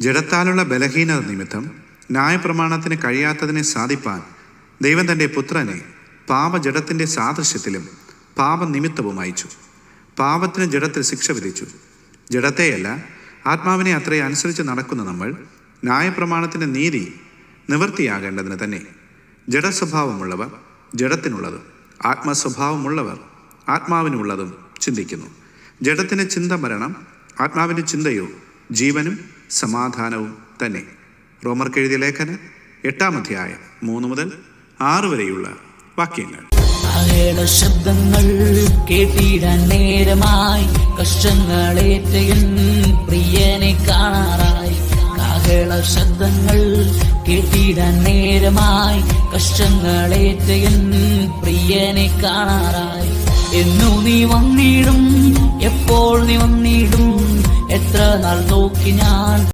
ജഡത്താലുള്ള ബലഹീനത നിമിത്തം ന്യായപ്രമാണത്തിന് കഴിയാത്തതിനെ സാധിപ്പാൻ ദൈവം തൻ്റെ പുത്രനെ പാപജഡത്തിൻ്റെ സാദൃശ്യത്തിലും പാപനിമിത്തവും അയച്ചു. പാപത്തിന് ജഡത്തിൽ ശിക്ഷ വിധിച്ചു. ജഡത്തെയല്ല, ആത്മാവിനെ അത്രയും അനുസരിച്ച് നടക്കുന്ന നമ്മൾ ന്യായപ്രമാണത്തിൻ്റെ നീതി നിവൃത്തിയാകേണ്ടതിന് തന്നെ. ജഡസ്വഭാവമുള്ളവർ ജഡത്തിനുള്ളതും ആത്മസ്വഭാവമുള്ളവർ ആത്മാവിനുള്ളതും ചിന്തിക്കുന്നു. ജഡത്തിന് ചിന്ത മരണം, ആത്മാവിൻ്റെ ചിന്തയോ ജീവനും സമാധാനവും തന്നെ. റോമർക്കെഴുതിയ ലേഖനം 8-ാം അധ്യായം 3 മുതൽ 6 വരെയുള്ള വാക്യങ്ങൾ. ശബ്ദങ്ങൾ കേട്ടിടാൻ നേരമായി, കഷ്ടങ്ങളേറ്റയൻ പ്രിയനെ കാണാറായി. കാഹള ശബ്ദങ്ങൾ കേട്ടിടാൻ നേരമായി, കഷ്ടങ്ങളേറ്റയൻ പ്രിയനെ കാണാറായി. എന്നു നീ വന്നിടും, എപ്പോൾ നീ വന്നിടും, എത്ര നാൾ നോക്കി ഞാൻ